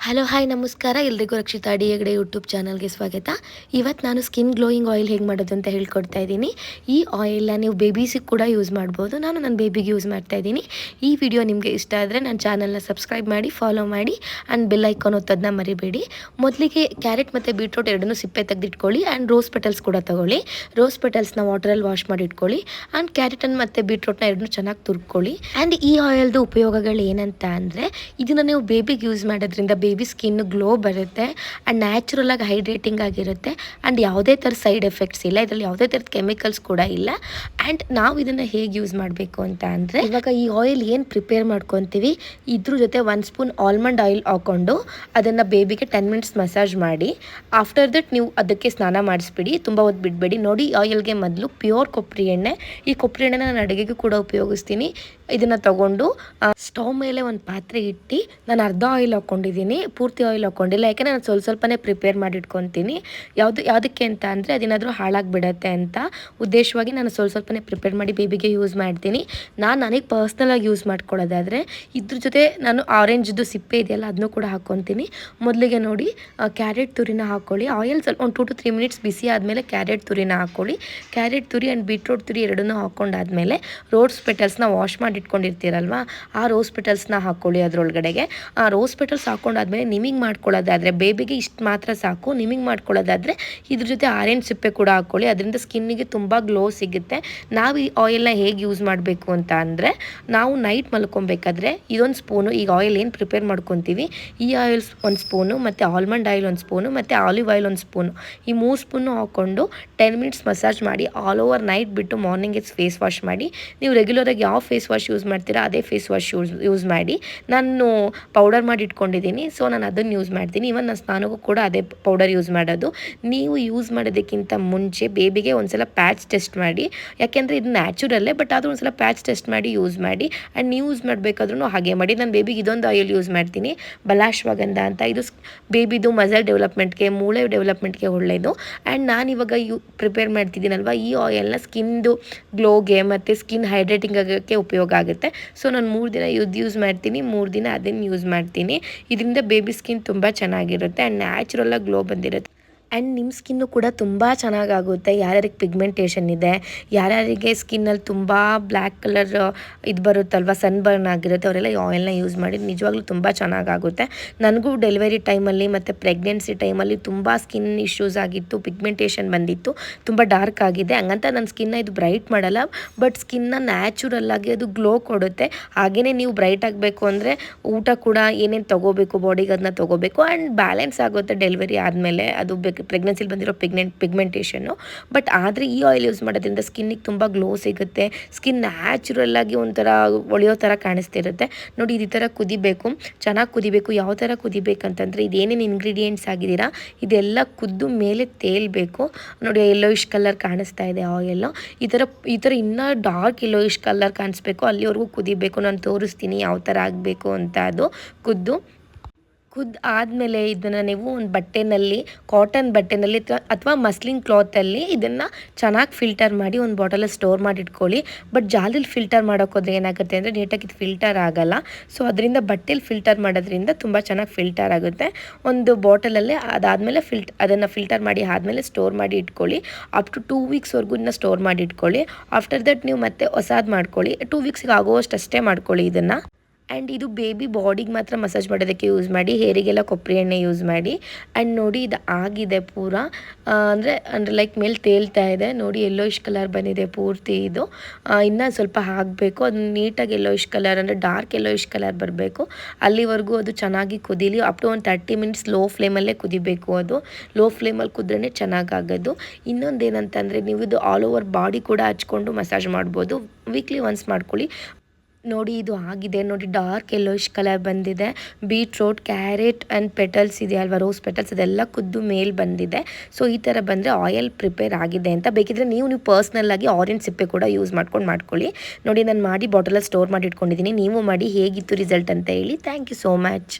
Hello hi ನಮಸ್ಕಾರ ಎಲ್ರಿಗೂ Rakshita D Hegde YouTube ಚಾನಲ್ಗೆ ಸ್ವಾಗತ. ಇವತ್ತು ನಾನು ಸ್ಕಿನ್ ಗ್ಲೋಯಿಂಗ್ ಆಯಿಲ್ ಹೇಗೆ ಮಾಡೋದು ಅಂತ ಹೇಳ್ಕೊಡ್ತಾ ಇದ್ದೀನಿ. ಈ ಆಯಿಲ್ನ ನೀವು ಬೇಬೀಸಿಗೆ ಕೂಡ ಯೂಸ್ ಮಾಡ್ಬೋದು. ನಾನು ನನ್ನ ಬೇಬಿಗೆ ಯೂಸ್ ಮಾಡ್ತಾ ಇದ್ದೀನಿ. ಈ ವಿಡಿಯೋ ನಿಮಗೆ ಇಷ್ಟ ಆದರೆ ನನ್ನ ಚಾನಲ್ನ ಸಬ್ಸ್ಕ್ರೈಬ್ ಮಾಡಿ, ಫಾಲೋ ಮಾಡಿ ಆ್ಯಂಡ್ ಬೆಲ್ ಐಕಾನ್ ಒತ್ತೋದನ್ನ ಮರಿಬೇಡಿ. ಮೊದಲಿಗೆ ಕ್ಯಾರೆಟ್ ಮತ್ತು ಬೀಟ್ರೂಟ್ ಎರಡನ್ನೂ ಸಿಪ್ಪೆ ತೆಗೆದಿಟ್ಕೊಳ್ಳಿ ಆ್ಯಂಡ್ ರೋಸ್ ಪೆಟಲ್ಸ್ ಕೂಡ ತೊಗೊಳ್ಳಿ. ರೋಸ್ ಪೆಟಲ್ಸ್ನ ವಾಟರಲ್ಲಿ ವಾಶ್ ಮಾಡಿ ಇಟ್ಕೊಳ್ಳಿ ಆ್ಯಂಡ್ ಕ್ಯಾರೆಟನ್ನು ಮತ್ತು ಬೀಟ್ರೂಟ್ನ ಎರಡನ್ನೂ ಚೆನ್ನಾಗಿ ತುರ್ಕೊಳ್ಳಿ. ಆ್ಯಂಡ್ ಈ ಆಯಿಲ್ದು ಉಪಯೋಗಗಳು ಏನಂತ ಅಂದರೆ, ಇದನ್ನು ನೀವು ಬೇಬಿಗೆ ಯೂಸ್ ಮಾಡೋದ್ರಿಂದ ಬೇಬಿ ಸ್ಕಿನ್ ಗ್ಲೋ ಬರುತ್ತೆ ಆ್ಯಂಡ್ ನ್ಯಾಚುರಲ್ ಆಗಿ ಹೈಡ್ರೇಟಿಂಗ್ ಆಗಿರುತ್ತೆ ಆ್ಯಂಡ್ ಯಾವುದೇ ಥರ ಸೈಡ್ ಎಫೆಕ್ಟ್ಸ್ ಇಲ್ಲ. ಇದರಲ್ಲಿ ಯಾವುದೇ ಥರದ ಕೆಮಿಕಲ್ಸ್ ಕೂಡ ಇಲ್ಲ. ಆ್ಯಂಡ್ ನಾವು ಇದನ್ನು ಹೇಗೆ ಯೂಸ್ ಮಾಡಬೇಕು ಅಂತ ಅಂದರೆ, ಇವಾಗ ಈ ಆಯಿಲ್ ಏನು ಪ್ರಿಪೇರ್ ಮಾಡ್ಕೊತೀವಿ ಇದ್ರ ಜೊತೆ 1 ಸ್ಪೂನ್ ಆಲ್ಮಂಡ್ ಆಯಿಲ್ ಹಾಕ್ಕೊಂಡು ಅದನ್ನು ಬೇಬಿಗೆ 10 ಮಿನಿಟ್ಸ್ ಮಸಾಜ್ ಮಾಡಿ. ಆಫ್ಟರ್ ದಟ್ ನೀವು ಅದಕ್ಕೆ ಸ್ನಾನ ಮಾಡಿಸ್ಬಿಡಿ, ತುಂಬ ಹೊತ್ತು ಬಿಡಬೇಡಿ. ನೋಡಿ, ಆಯಿಲ್ಗೆ ಮೊದಲು ಪ್ಯೂರ್ ಕೊಬ್ಬರಿ ಎಣ್ಣೆ, ಈ ಕೊಬ್ಬರಿ ಎಣ್ಣೆನ ನಾನು ಅಡುಗೆಗೂ ಕೂಡ ಉಪಯೋಗಿಸ್ತೀನಿ. ಇದನ್ನು ತಗೊಂಡು ಸ್ಟವ್ ಮೇಲೆ ಒಂದು ಪಾತ್ರೆ ಇಟ್ಟು ನಾನು ಅರ್ಧ ಆಯಿಲ್ ಹಾಕ್ಕೊಂಡಿದ್ದೀನಿ, ಪೂರ್ತಿ ಆಯಿಲ್ ಹಾಕ್ಕೊಂಡಿಲ್ಲ. ಯಾಕೆಂದರೆ ನಾನು ಸ್ವಲ್ಪನೇ ಪ್ರಿಪೇರ್ ಮಾಡಿ ಇಟ್ಕೊತೀನಿ. ಯಾವುದಕ್ಕೆ ಅಂತ ಅಂದರೆ ಅದೇನಾದರೂ ಹಾಳಾಗಿಬಿಡತ್ತೆ ಅಂತ ಉದ್ದೇಶವಾಗಿ ನಾನು ಸ್ವಲ್ಪನೇ ಪ್ರಿಪೇರ್ ಮಾಡಿ ಬೇಬಿಗೆ ಯೂಸ್ ಮಾಡ್ತೀನಿ. ನನಗೆ ಪರ್ಸ್ನಲಾಗಿ ಯೂಸ್ ಮಾಡ್ಕೊಳ್ಳೋದಾದರೆ ಇದ್ರ ಜೊತೆ ನಾನು ಆರೆಂಜ್ದು ಸಿಪ್ಪೆ ಇದೆಯಲ್ಲ ಅದನ್ನೂ ಕೂಡ ಹಾಕ್ಕೊತೀನಿ. ಮೊದಲಿಗೆ ನೋಡಿ, ಕ್ಯಾರೆಟ್ ತುರಿನ ಹಾಕ್ಕೊಳ್ಳಿ. ಆಯಿಲ್ ಸ್ವಲ್ಪ ಒಂದು 2 to 3 ಮಿನಿಟ್ಸ್ ಬಿಸಿ ಆದಮೇಲೆ ಕ್ಯಾರೆಟ್ ತುರಿನ ಹಾಕ್ಕೊಳ್ಳಿ. ಕ್ಯಾರೆಟ್ ತುರಿ ಆ್ಯಂಡ್ ಬೀಟ್ರೂಟ್ ತುರಿ ಎರಡನ್ನೂ ಹಾಕ್ಕೊಂಡಾದ್ಮೇಲೆ ರೋಸ್ ಪೆಟಲ್ಸ್ನ ವಾಶ್ ಮಾಡಿ ಇಟ್ಕೊಂಡಿರ್ತೀರಲ್ವ, ಆ ರೋಸ್ ಪೆಟಲ್ಸ್ನ ಹಾಕ್ಕೊಳ್ಳಿ ಅದರೊಳಗಡೆಗೆ. ಆ ರೋಸ್ ಪೆಟಲ್ಸ್ ಹಾಕ್ಕೊಂಡಾದ್ಮೇಲೆ ನಿಮಿಂಗ್ ಮಾಡ್ಕೊಳ್ಳೋದಾದರೆ ಬೇಬಿಗೆ ಇಷ್ಟು ಮಾತ್ರ ಸಾಕು. ನಿಮಿಂಗ್ ಮಾಡ್ಕೊಳ್ಳೋದಾದರೆ ಇದ್ರ ಜೊತೆ ಆರೆಂಜ್ ಸಿಪ್ಪೆ ಕೂಡ ಹಾಕ್ಕೊಳ್ಳಿ. ಅದರಿಂದ ಸ್ಕಿನ್ನಿಗೆ ತುಂಬ ಗ್ಲೋ ಸಿಗುತ್ತೆ. ನಾವು ಈ ಆಯಿಲ್ನ ಹೇಗೆ ಯೂಸ್ ಮಾಡಬೇಕು ಅಂತ ಅಂದರೆ, ನಾವು ನೈಟ್ ಮಲ್ಕೊಬೇಕಾದ್ರೆ ಇದೊಂದು ಸ್ಪೂನು, ಈಗ ಆಯಿಲ್ ಏನು ಪ್ರಿಪೇರ್ ಮಾಡ್ಕೊತೀವಿ ಈ ಆಯಿಲ್ 1 ಸ್ಪೂನು ಮತ್ತು ಆಲ್ಮಂಡ್ ಆಯಿಲ್ 1 ಸ್ಪೂನು ಮತ್ತು ಆಲಿವ್ ಆಯಿಲ್ 1 ಸ್ಪೂನು, ಈ 3 ಸ್ಪೂನು ಹಾಕ್ಕೊಂಡು 10 ಮಿನಿಟ್ಸ್ ಮಸಾಜ್ ಮಾಡಿ ಆಲ್ ಓವರ್ ನೈಟ್ ಬಿಟ್ಟು ಮಾರ್ನಿಂಗ್ ಫೇಸ್ ವಾಶ್ ಮಾಡಿ. ನೀವು ರೆಗ್ಯುಲರಾಗಿ ಯಾವ ಫೇಸ್ ವಾಶ್ ಯೂಸ್ ಮಾಡ್ತೀರಾ ಅದೇ ಫೇಸ್ ವಾಶ್ ಯೂಸ್ ಮಾಡಿ. ನಾನು ಪೌಡರ್ ಮಾಡಿ ಇಟ್ಕೊಂಡಿದ್ದೀನಿ, ಸೊ ನಾನು ಅದನ್ನು ಯೂಸ್ ಮಾಡ್ತೀನಿ. ಇವನ್ ನಾನು ಸ್ನಾನಕ್ಕೂ ಕೂಡ ಅದೇ ಪೌಡರ್ ಯೂಸ್ ಮಾಡೋದು. ನೀವು ಯೂಸ್ ಮಾಡೋದಕ್ಕಿಂತ ಮುಂಚೆ ಬೇಬಿಗೆ ಒಂದ್ಸಲ ಪ್ಯಾಚ್ ಟೆಸ್ಟ್ ಮಾಡಿ. ಯಾಕೆಂದರೆ ಇದು ನ್ಯಾಚುರಲ್ಲೇ, ಬಟ್ ಆದರೂ ಒಂದ್ಸಲ ಪ್ಯಾಚ್ ಟೆಸ್ಟ್ ಮಾಡಿ ಯೂಸ್ ಮಾಡಿ. ಆ್ಯಂಡ್ ನೀವು ಯೂಸ್ ಮಾಡಬೇಕಾದ್ರೂ ಹಾಗೆ ಮಾಡಿ. ನಾನು ಬೇಬಿಗೆ ಇದೊಂದು ಆಯಿಲ್ ಯೂಸ್ ಮಾಡ್ತೀನಿ, ಬಲಾಶ್ವಗಂಧ ಅಂತ. ಇದು ಬೇಬಿದು ಮಸಲ್ ಡೆವಲಪ್ಮೆಂಟ್ಗೆ, ಮೂಳೆ ಡೆವಲಪ್ಮೆಂಟ್ಗೆ ಒಳ್ಳೆಯದು. ಆ್ಯಂಡ್ ನಾನಿವಾಗ ಪ್ರಿಪೇರ್ ಮಾಡ್ತಿದ್ದೀನಲ್ವ, ಈ ಆಯಿಲ್ನ ಸ್ಕಿನ್ದು ಗ್ಲೋಗೆ ಮತ್ತು ಸ್ಕಿನ್ ಹೈಡ್ರೇಟಿಂಗ್ ಆಗೋಕ್ಕೆ ಉಪಯೋಗ ಆಗುತ್ತೆ. ಸೊ ನಾನು 3 ದಿನ ಯೂಸ್ ಮಾಡ್ತೀನಿ, 3 ದಿನ ಅದನ್ನು ಯೂಸ್ ಮಾಡ್ತೀನಿ. ಇದರಿಂದ ಬೇಬಿ ಸ್ಕಿನ್ ತುಂಬ ಚೆನ್ನಾಗಿರುತ್ತೆ ಆ್ಯಂಡ್ ನ್ಯಾಚುರಲಾಗಿ ಗ್ಲೋ ಬಂದಿರುತ್ತೆ. ಆ್ಯಂಡ್ ನಿಮ್ಮ ಸ್ಕಿನ್ನು ಕೂಡ ತುಂಬ ಚೆನ್ನಾಗಾಗುತ್ತೆ. ಯಾರ್ಯಾರಿಗೆ ಪಿಗ್ಮೆಂಟೇಷನ್ ಇದೆ, ಯಾರ್ಯಾರಿಗೆ ಸ್ಕಿನ್ನಲ್ಲಿ ತುಂಬ ಬ್ಲ್ಯಾಕ್ ಕಲರ್ ಇದು ಬರುತ್ತಲ್ವ, ಸನ್ ಬರ್ನ್ ಆಗಿರುತ್ತೆ, ಅವರೆಲ್ಲ ಈ ಆಯಿಲ್ನ ಯೂಸ್ ಮಾಡಿ ನಿಜವಾಗ್ಲೂ ತುಂಬ ಚೆನ್ನಾಗಾಗುತ್ತೆ. ನನಗೂ ಡೆಲಿವರಿ ಟೈಮಲ್ಲಿ ಮತ್ತು ಪ್ರೆಗ್ನೆನ್ಸಿ ಟೈಮಲ್ಲಿ ತುಂಬ ಸ್ಕಿನ್ ಇಶ್ಯೂಸ್ ಆಗಿತ್ತು, ಪಿಗ್ಮೆಂಟೇಷನ್ ಬಂದಿತ್ತು, ತುಂಬ ಡಾರ್ಕ್ ಆಗಿದೆ. ಹಂಗಂತ ನನ್ನ ಸ್ಕಿನ್ನ ಇದು ಬ್ರೈಟ್ ಮಾಡಲ್ಲ, ಬಟ್ ಸ್ಕಿನ್ನ ನ್ಯಾಚುರಲ್ಲಾಗಿ ಅದು ಗ್ಲೋ ಕೊಡುತ್ತೆ. ಹಾಗೆಯೇ ನೀವು ಬ್ರೈಟ್ ಆಗಬೇಕು ಅಂದರೆ ಊಟ ಕೂಡ ಏನೇನು ತೊಗೋಬೇಕು ಬಾಡಿಗೆ ಅದನ್ನ ತೊಗೋಬೇಕು. ಆ್ಯಂಡ್ ಬ್ಯಾಲೆನ್ಸ್ ಆಗುತ್ತೆ ಡೆಲಿವರಿ ಆದಮೇಲೆ, ಅದು ಪ್ರೆಗ್ನೆನ್ಸಿಲಿ ಬಂದಿರೋ ಪಿಗ್ಮೆಂಟೇಷನ್ನು. ಬಟ್ ಆದರೆ ಈ ಆಯಿಲ್ ಯೂಸ್ ಮಾಡೋದ್ರಿಂದ ಸ್ಕಿನ್ನಿಗೆ ತುಂಬ ಗ್ಲೋ ಸಿಗುತ್ತೆ. ಸ್ಕಿನ್ ನ್ಯಾಚುರಲ್ಲಾಗಿ ಒಂಥರ ಒಳೆಯೋ ಥರ ಕಾಣಿಸ್ತಿರುತ್ತೆ. ನೋಡಿ, ಈ ಥರ ಕುದಿಬೇಕು, ಚೆನ್ನಾಗಿ ಕುದಿಬೇಕು. ಯಾವ ಥರ ಕುದಿಬೇಕಂತಂದರೆ, ಇದೇನೇನು ಇಂಗ್ರೀಡಿಯೆಂಟ್ಸ್ ಆಗಿದ್ದೀರಾ ಇದೆಲ್ಲ ಕುದ್ದು ಮೇಲೆ ತೇಲ್ಬೇಕು. ನೋಡಿ, ಯೆಲ್ಲೋಯಿಶ್ ಕಲರ್ ಕಾಣಿಸ್ತಾ ಇದೆ ಆಯಿಲ್ಲು. ಈ ಥರ ಇನ್ನೂ ಡಾರ್ಕ್ ಯೆಲ್ಲೋಯಿಶ್ ಕಲರ್ ಕಾಣಿಸ್ಬೇಕು, ಅಲ್ಲಿವರೆಗೂ ಕುದಿಬೇಕು. ನಾನು ತೋರಿಸ್ತೀನಿ ಯಾವ ಥರ ಆಗಬೇಕು ಅಂತ. ಅದು ಕುದ್ದು ಆದಮೇಲೆ ಇದನ್ನು ನೀವು ಒಂದು ಬಟ್ಟೆನಲ್ಲಿ, ಕಾಟನ್ ಬಟ್ಟೆನಲ್ಲಿ ಅಥವಾ ಮಸ್ಲಿನ್ ಕ್ಲಾತಲ್ಲಿ ಇದನ್ನು ಚೆನ್ನಾಗಿ ಫಿಲ್ಟರ್ ಮಾಡಿ ಒಂದು ಬಾಟಲಲ್ಲಿ ಸ್ಟೋರ್ ಮಾಡಿ ಇಟ್ಕೊಳ್ಳಿ. ಬಟ್ ಜಾಲದಲ್ಲಿ ಫಿಲ್ಟರ್ ಮಾಡೋಕ್ಕೋದ್ರೆ ಏನಾಗುತ್ತೆ ಅಂದರೆ ನೀಟಾಗಿ ಇದು ಫಿಲ್ಟರ್ ಆಗೋಲ್ಲ. ಸೊ ಅದರಿಂದ ಬಟ್ಟೆಲಿ ಫಿಲ್ಟರ್ ಮಾಡೋದ್ರಿಂದ ತುಂಬ ಚೆನ್ನಾಗಿ ಫಿಲ್ಟರ್ ಆಗುತ್ತೆ. ಒಂದು ಬಾಟಲಲ್ಲೇ ಅದಾದಮೇಲೆ ಅದನ್ನು ಫಿಲ್ಟರ್ ಮಾಡಿ ಆದಮೇಲೆ ಸ್ಟೋರ್ ಮಾಡಿ ಇಟ್ಕೊಳ್ಳಿ. ಅಪ್ ಟು 2 ವೀಕ್ಸ್ವರೆಗೂ ಇದನ್ನ ಸ್ಟೋರ್ ಮಾಡಿ ಇಟ್ಕೊಳ್ಳಿ. ಆಫ್ಟರ್ ದಟ್ ನೀವು ಮತ್ತೆ ಹೊಸಾದು ಮಾಡ್ಕೊಳ್ಳಿ. 2 ವೀಕ್ಸ್ಗೆ ಆಗೋವಷ್ಟು ಅಷ್ಟೇ ಮಾಡ್ಕೊಳ್ಳಿ ಇದನ್ನು. ಆ್ಯಂಡ್ ಇದು ಬೇಬಿ ಬಾಡಿಗೆ ಮಾತ್ರ ಮಸಾಜ್ ಮಾಡೋದಕ್ಕೆ ಯೂಸ್ ಮಾಡಿ, ಹೇರಿಗೆಲ್ಲ ಕೊಬ್ಬರಿ ಎಣ್ಣೆ ಯೂಸ್ ಮಾಡಿ. ಆ್ಯಂಡ್ ನೋಡಿ, ಇದು ಆಗಿದೆ ಪೂರ, ಅಂದರೆ ಲೈಕ್ ಮೇಲೆ ತೇಲ್ತಾ ಇದೆ. ನೋಡಿ, ಯೆಲ್ಲೋಯಿಶ್ ಕಲರ್ ಬಂದಿದೆ ಪೂರ್ತಿ. ಇದು ಇನ್ನೂ ಸ್ವಲ್ಪ ಆಗಬೇಕು. ಅದು ನೀಟಾಗಿ ಯೆಲ್ಲೋಯಿಶ್ ಕಲರ್ ಅಂದರೆ ಡಾರ್ಕ್ ಯೆಲ್ಲೋಯಿಶ್ ಕಲರ್ ಬರಬೇಕು. ಅಲ್ಲಿವರೆಗೂ ಅದು ಚೆನ್ನಾಗಿ ಕುದೀಲಿ. ಅಪ್ ಟು ಒಂದು 30 ಮಿನಿಟ್ಸ್ ಲೋ ಫ್ಲೇಮಲ್ಲೇ ಕುದಿಬೇಕು. ಅದು ಲೋ ಫ್ಲೇಮಲ್ಲಿ ಕುದ್ರೇ ಚೆನ್ನಾಗಾಗೋದು. ಇನ್ನೊಂದು ಏನಂತಂದರೆ, ನೀವು ಇದು ಆಲ್ ಓವರ್ ಬಾಡಿ ಕೂಡ ಹಚ್ಕೊಂಡು ಮಸಾಜ್ ಮಾಡ್ಬೋದು. ವೀಕ್ಲಿ ಒನ್ಸ್ ಮಾಡ್ಕೊಳ್ಳಿ. ನೋಡಿ, ಇದು ಆಗಿದೆ. ನೋಡಿ, ಡಾರ್ಕ್ ಯೆಲ್ಲೋಯಿಶ್ ಕಲರ್ ಬಂದಿದೆ. ಬೀಟ್ರೂಟ್, ಕ್ಯಾರೆಟ್ ಆ್ಯಂಡ್ ಪೆಟಲ್ಸ್ ಇದೆ ಅಲ್ವಾ, ರೋಸ್ ಪೆಟಲ್ಸ್, ಅದೆಲ್ಲ ಕುದ್ದು ಮೇಲೆ ಬಂದಿದೆ. ಸೊ ಈ ಥರ ಬಂದರೆ ಆಯಿಲ್ ಪ್ರಿಪೇರ್ ಆಗಿದೆ ಅಂತ. ಬೇಕಿದ್ರೆ ನೀವು ಪರ್ಸ್ನಲ್ಲಾಗಿ ಆರೆಂಜ್ ಸಿಪ್ಪೆ ಕೂಡ ಯೂಸ್ ಮಾಡ್ಕೊಳ್ಳಿ. ನೋಡಿ, ನಾನು ಮಾಡಿ ಬಾಟಲಲ್ಲಿ ಸ್ಟೋರ್ ಮಾಡಿ ಇಟ್ಕೊಂಡಿದ್ದೀನಿ. ನೀವು ಮಾಡಿ ಹೇಗಿತ್ತು ರಿಸಲ್ಟ್ ಅಂತ ಹೇಳಿ. Thank you so much.